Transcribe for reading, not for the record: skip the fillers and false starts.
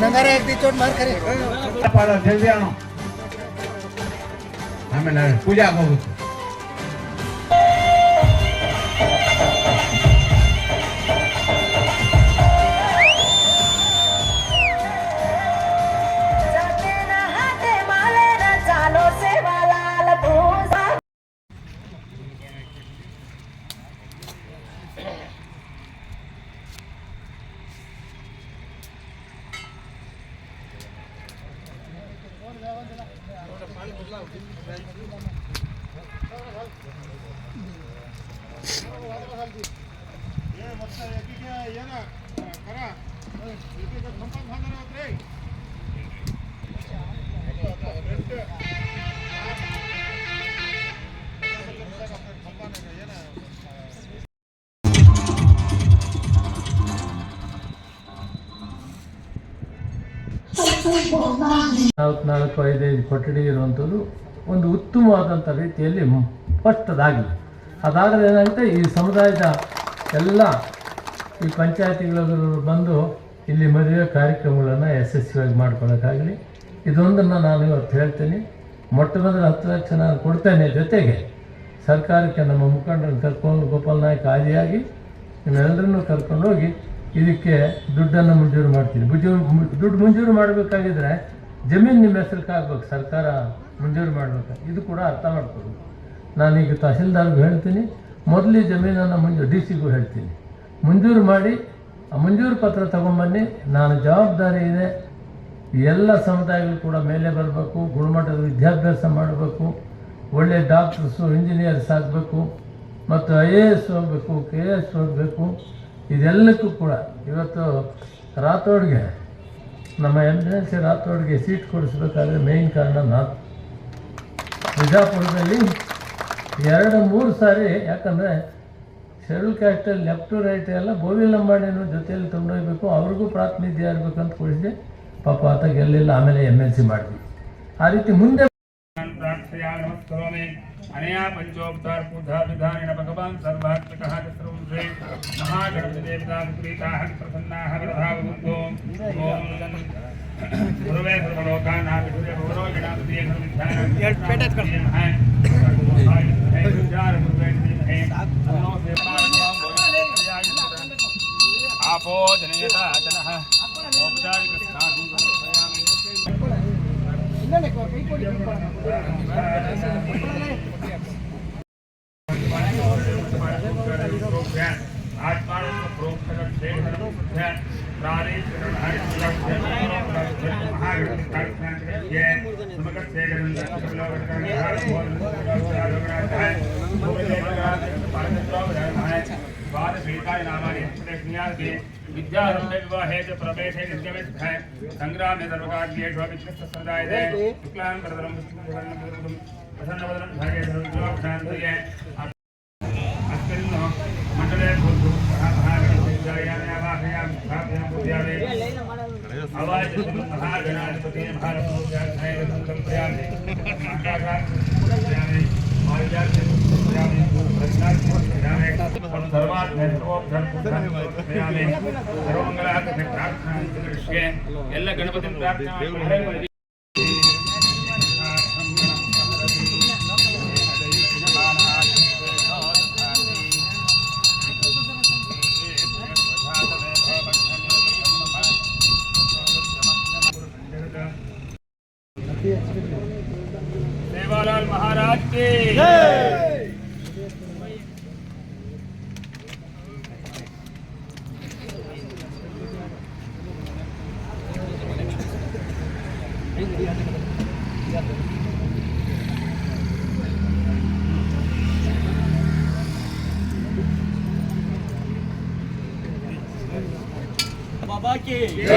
ನಂಗಾರ ಚೋಟ್ ಮಾರ್ ಖರೆ ಜಲ್ದಿ ಆಮೇಲೆ ಪೂಜೆ ಆಗೋಗುತ್ತೆ. ನಾಲ್ಕು 5 ಕೊಠಡಿ ಇರುವಂಥದ್ದು ಒಂದು ಉತ್ತಮವಾದಂಥ ರೀತಿಯಲ್ಲಿ ಫಸ್ಟ್ ಅದಾಗಲಿ. ಅದಾದರೆ ಏನಾಗುತ್ತೆ, ಈ ಸಮುದಾಯದ ಎಲ್ಲ ಈ ಪಂಚಾಯತಿಗಳು ಬಂದು ಇಲ್ಲಿ ಮದುವೆ ಕಾರ್ಯಕ್ರಮಗಳನ್ನು ಯಶಸ್ವಿಯಾಗಿ ಮಾಡ್ಕೊಳ್ಳೋಕ್ಕಾಗಲಿ. ಇದೊಂದನ್ನು ನಾನು ಇವತ್ತು ಹೇಳ್ತೀನಿ. ಮೊಟ್ಟ ಮೊದಲು 10 ಲಕ್ಷ ನಾನು ಕೊಡ್ತೇನೆ. ಜೊತೆಗೆ ಸರ್ಕಾರಕ್ಕೆ ನಮ್ಮ ಮುಖಂಡರನ್ನು ಕರ್ಕೊಂಡು ಗೋಪಾಲ್ ನಾಯ್ಕ ಆದಿಯಾಗಿ ನಿಮ್ಮೆಲ್ಲರನ್ನೂ ಕರ್ಕೊಂಡೋಗಿ ಇದಕ್ಕೆ ದುಡ್ಡನ್ನು ಮಂಜೂರು ಮಾಡ್ತೀನಿ. ದುಡ್ಡು ಮಂಜೂರು ಮಾಡಬೇಕಾಗಿದ್ರೆ ಜಮೀನು ನಿಮ್ಮ ಹೆಸರಿಗೆ ಆಗ್ಬೇಕು, ಸರ್ಕಾರ ಮಂಜೂರು ಮಾಡಬೇಕು. ಇದು ಕೂಡ ಅರ್ಥ ಮಾಡ್ಕೊಬೇಕು. ನಾನೀಗ ತಹಸೀಲ್ದಾರ್ಗೂ ಹೇಳ್ತೀನಿ, ಮೊದಲು ಜಮೀನನ್ನು ಡಿ ಸಿಗೂ ಹೇಳ್ತೀನಿ, ಮಂಜೂರು ಮಾಡಿ ಆ ಮಂಜೂರು ಪತ್ರ ತಗೊಂಬನ್ನಿ. ನಾನು ಜವಾಬ್ದಾರಿ ಇದೆ. ಎಲ್ಲ ಸಮುದಾಯಗಳು ಕೂಡ ಮೇಲೆ ಬರಬೇಕು, ಗುಣಮಟ್ಟದ ವಿದ್ಯಾಭ್ಯಾಸ ಮಾಡಬೇಕು, ಒಳ್ಳೆಯ ಡಾಕ್ಟರ್ಸು ಇಂಜಿನಿಯರ್ಸ್ ಆಗಬೇಕು, ಮತ್ತು IAS ಹೋಗಬೇಕು, KS ಹೋಗಬೇಕು. ಇದೆಲ್ಲಕ್ಕೂ ಕೂಡ ಇವತ್ತು ರಾಥೋಡ್ಗೆ ನಮ್ಮ MLC ರಾಥೋಡ್ಗೆ ಸೀಟ್ ಕೊಡಿಸ್ಬೇಕಾದ್ರೆ ಮೇಯ್ನ್ ಕಾರಣ ನಾನು ಬಿಜಾಪುರದಲ್ಲಿ 2-3 ಸಾರಿ, ಯಾಕಂದರೆ ಶೆಡ್ಯೂಲ್ ಕ್ಯಾಸ್ಟಲ್ಲಿ ಲೆಫ್ಟ್ ಟು ರೈಟ್ ಎಲ್ಲ ಗೋವಿಲ್ ಲಂಬಾಣಿನೂ ಜೊತೆಯಲ್ಲಿ ತೊಗೊಂಡೋಗ್ಬೇಕು, ಅವ್ರಿಗೂ ಪ್ರಾತಿನಿಧ್ಯ ಇರಬೇಕಂತ ಕೊಡಿಸಿದೆ. ಪಾಪ ಆತ ಗೆಲ್ಲಿಲ್ಲ. ಆಮೇಲೆ MLC ಮಾಡಿದ್ವಿ. ಆ ರೀತಿ ಮುಂದೆ अनया पंचोपचार पूजा विधानेन भगवान् सर्वात्मकः सर्वश्रे महागणपति देवता विप्रीताः प्रसन्नाः वरदावन्तु ओम गुरुवे सर्वलोकानां विष्णुवे भवरोगिणापति आपो जनयता जनः औपचारिकस्नानं समर्पयामि. विद्यारंभे विवाहे च प्रवेशे नित्यविद्धाय संग्रामे सर्वकार्येषु विश्वस्तसमुदाये शुक्लांबरधरं विष्णुवर्णं प्रसन्नवदनं ध्याये सर्वलोकशान्तिये अस्मिन् मण्डले महागणपतिर्यायावाहयामि स्थापयामि बुद्ध्यावे अवाचि महागणाधिपते भारतोऽध्याय कल्पयामि महाकाकार्यामि आयुर्यामि ಎಲ್ಲ ಗಣಪತಿ ಪ್ರಾರ್ಥನೆ सेवालाल महाराज की बाबा की जय।